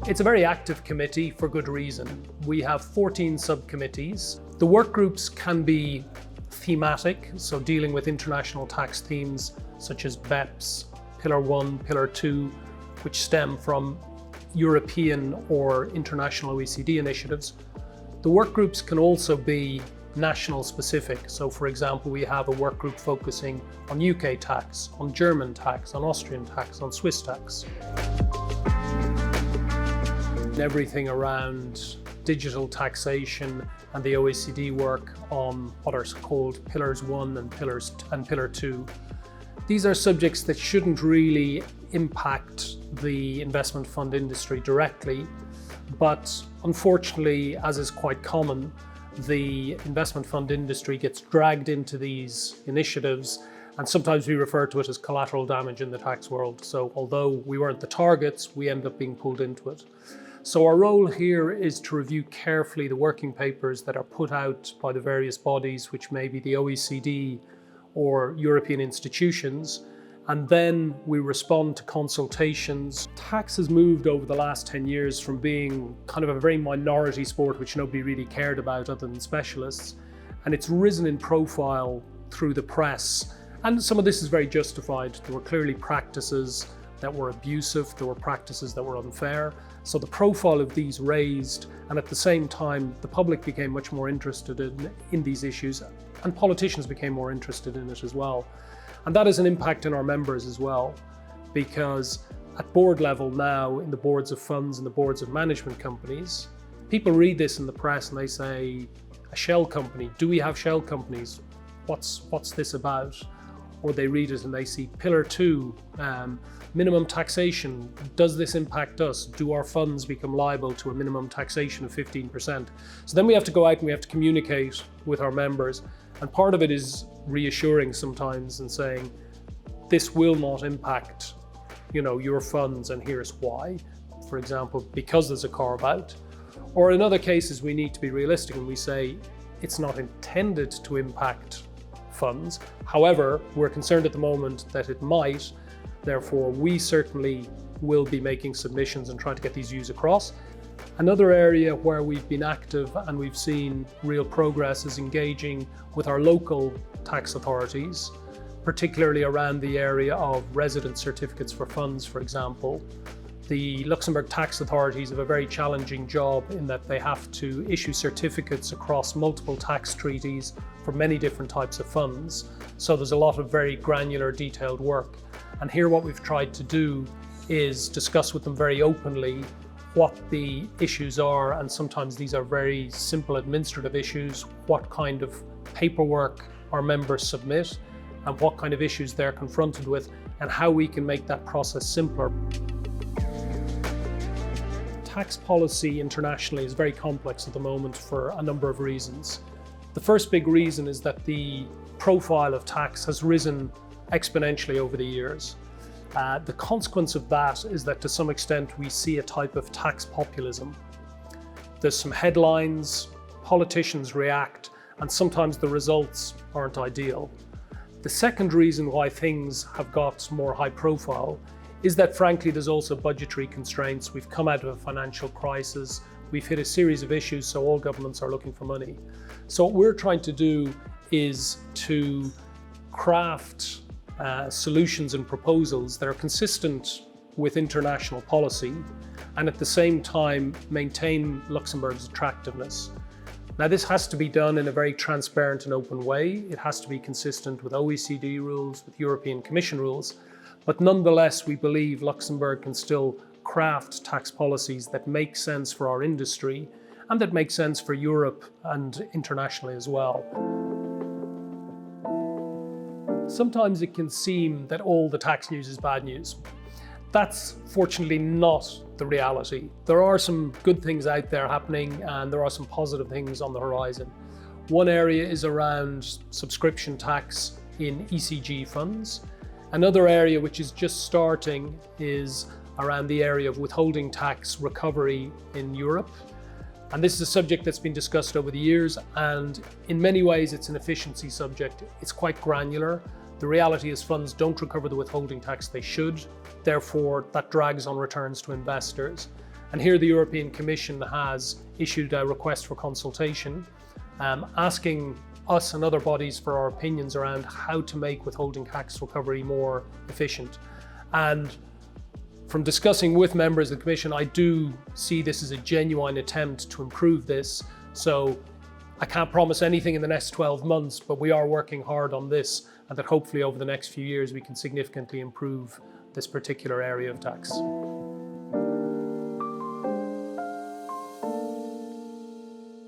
It's a very active committee for good reason. We have 14 subcommittees. The work groups can be thematic, so dealing with international tax themes such as BEPS, Pillar 1, Pillar 2, which stem from European or international OECD initiatives. The work groups can also be national specific. So for example, we have a work group focusing on UK tax, on German tax, on Austrian tax, on Swiss tax. Everything around digital taxation and the OECD work on what are called Pillars 1 and Pillar 2. These are subjects that shouldn't really impact the investment fund industry directly, but unfortunately, as is quite common, the investment fund industry gets dragged into these initiatives, and sometimes we refer to it as collateral damage in the tax world. So although we weren't the targets, we end up being pulled into it. So our role here is to review carefully the working papers that are put out by the various bodies, which may be the OECD or European institutions, and then we respond to consultations. Tax has moved over the last 10 years from being kind of a very minority sport which nobody really cared about other than specialists, and it's risen in profile through the press. And some of this is very justified. There were clearly practices that were abusive, there were practices that were unfair. So the profile of these raised, and at the same time, the public became much more interested in these issues, and politicians became more interested in it as well. And that has an impact on our members as well, because at board level now, in the boards of funds and the boards of management companies, people read this in the press and they say, a shell company, do we have shell companies? What's this about? Or they read it and they see Pillar 2, minimum taxation. Does this impact us? Do our funds become liable to a minimum taxation of 15%? So then we have to go out and we have to communicate with our members. And part of it is reassuring sometimes and saying, this will not impact, your funds, and here's why. For example, because there's a carve out. Or in other cases, we need to be realistic and we say, it's not intended to impact funds. However, we're concerned at the moment that it might. Therefore, we certainly will be making submissions and trying to get these views across. Another area where we've been active and we've seen real progress is engaging with our local tax authorities, particularly around the area of resident certificates for funds, for example. The Luxembourg tax authorities have a very challenging job in that they have to issue certificates across multiple tax treaties for many different types of funds. So there's a lot of very granular, detailed work. And here what we've tried to do is discuss with them very openly what the issues are, and sometimes these are very simple administrative issues, what kind of paperwork our members submit, and what kind of issues they're confronted with, and how we can make that process simpler. Tax policy internationally is very complex at the moment for a number of reasons. The first big reason is that the profile of tax has risen exponentially over the years. The consequence of that is that to some extent we see a type of tax populism. There's some headlines, politicians react, and sometimes the results aren't ideal. The second reason why things have got more high profile is that frankly there's also budgetary constraints. We've come out of a financial crisis, we've hit a series of issues, so all governments are looking for money. So what we're trying to do is to craft solutions and proposals that are consistent with international policy and at the same time maintain Luxembourg's attractiveness. Now this has to be done in a very transparent and open way. It has to be consistent with OECD rules, with European Commission rules, but nonetheless we believe Luxembourg can still craft tax policies that make sense for our industry and that make sense for Europe and internationally as well. Sometimes it can seem that all the tax news is bad news. That's fortunately not the reality. There are some good things out there happening and there are some positive things on the horizon. One area is around subscription tax in ECG funds. Another area which is just starting is around the area of withholding tax recovery in Europe. And this is a subject that's been discussed over the years, and in many ways it's an efficiency subject. It's quite granular. The reality is funds don't recover the withholding tax they should. Therefore, that drags on returns to investors. And here the European Commission has issued a request for consultation, asking us and other bodies for our opinions around how to make withholding tax recovery more efficient. And from discussing with members of the Commission, I do see this as a genuine attempt to improve this. So I can't promise anything in the next 12 months, but we are working hard on this, and that hopefully over the next few years we can significantly improve this particular area of tax.